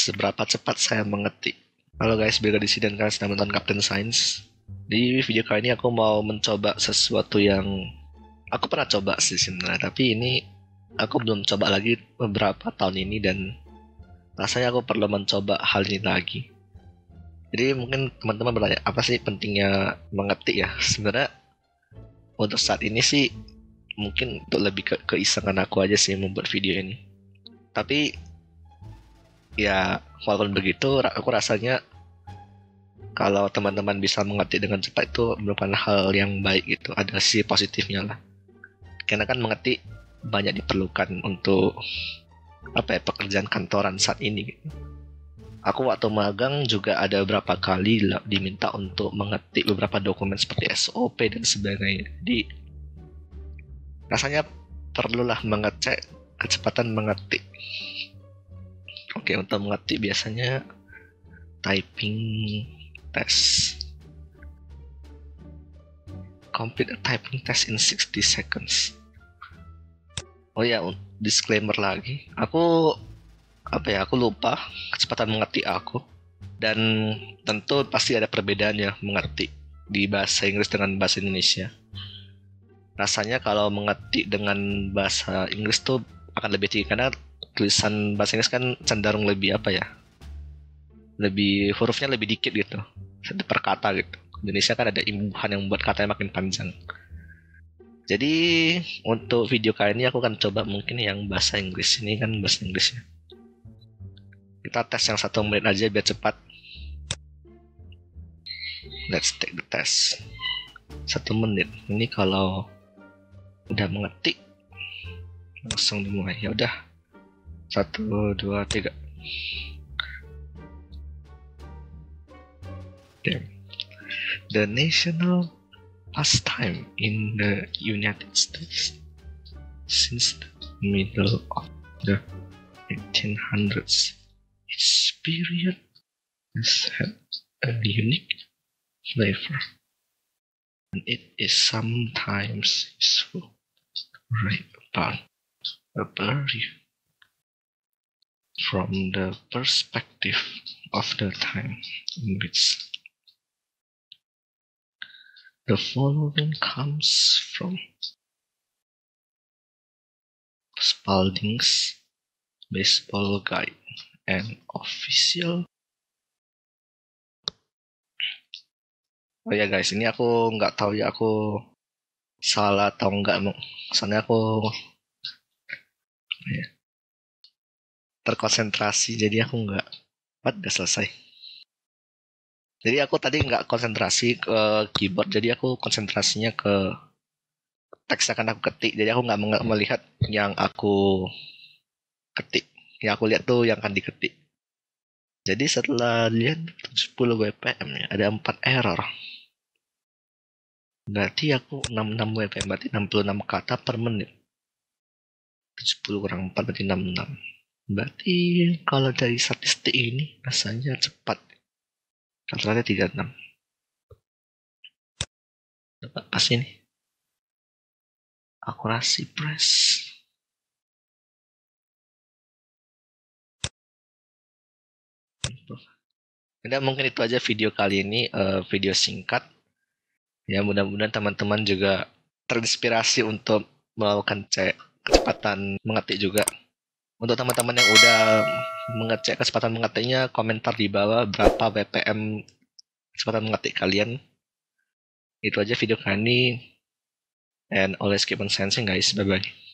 seberapa cepat saya mengetik. Halo guys, Bilga di sini dan kalian sedang menonton Captain Science. Di video kali ini aku mau mencoba sesuatu yang aku pernah coba sih sebenarnya, tapi ini aku belum coba lagi beberapa tahun ini dan rasanya aku perlu mencoba hal ini lagi. Jadi mungkin teman-teman bertanya, apa sih pentingnya mengetik ya? Sebenarnya untuk saat ini sih mungkin untuk lebih keisengan aku aja sih membuat video ini. Tapi ya walaupun begitu aku rasanya kalau teman-teman bisa mengetik dengan cepat itu merupakan hal yang baik gitu, ada sisi positifnya lah. Karena kan mengetik banyak diperlukan untuk pekerjaan kantoran saat ini gitu. Aku waktu magang juga ada beberapa kali diminta untuk mengetik beberapa dokumen seperti SOP dan sebagainya. Jadi rasanya perlulah mengecek kecepatan mengetik. Oke, untuk mengetik biasanya typing test. Complete a typing test in 60 seconds. Oh ya, disclaimer lagi. Aku lupa kecepatan mengetik aku. Dan tentu pasti ada perbedaannya mengetik di bahasa Inggris dengan bahasa Indonesia. Rasanya kalau mengetik dengan bahasa Inggris tuh akan lebih tinggi karena tulisan bahasa Inggris kan cenderung lebih lebih hurufnya lebih dikit gitu per kata gitu. Indonesia kan ada imbuhan yang membuat katanya makin panjang. Jadi untuk video kali ini aku akan coba mungkin yang bahasa Inggris. Ini kan bahasa Inggrisnya. Kita tes yang 1 menit aja biar cepat. Let's take the test. 1 menit. Ini kalau udah mengetik langsung dimulai. Ya udah. 1, 2, 3. The national pastime in the United States since the middle of the 1800s. Its period has had a unique flavor, and it is sometimes useful to write about a period from the perspective of the time in which the following comes from Spalding's Baseball Guide, an official. Oh ya guys, ini aku nggak tahu ya aku salah atau enggak, soalnya aku terkonsentrasi jadi aku nggak. Udah selesai. Jadi aku tadi nggak konsentrasi ke keyboard, jadi aku konsentrasinya ke teks yang akan aku ketik. Jadi aku nggak melihat yang aku ketik. Yang aku lihat tuh yang akan diketik. Jadi setelah lihat 10 WPM ya, ada 4 error. Berarti aku 66 WPM, berarti 66 kata per menit. 70 kurang 4 berarti 66. Berarti kalau dari statistik ini rasanya cepat. Rata-rata 36. Dapat pas ini. Akurasi press. Dan mungkin itu aja video kali ini, video singkat. Ya mudah-mudahan teman-teman juga terinspirasi untuk melakukan cek kecepatan mengetik juga. Untuk teman-teman yang udah mengecek kecepatan mengetiknya, komentar di bawah berapa BPM kecepatan mengetik kalian. Itu aja video kali ini. And always keep on sensing guys. Bye-bye.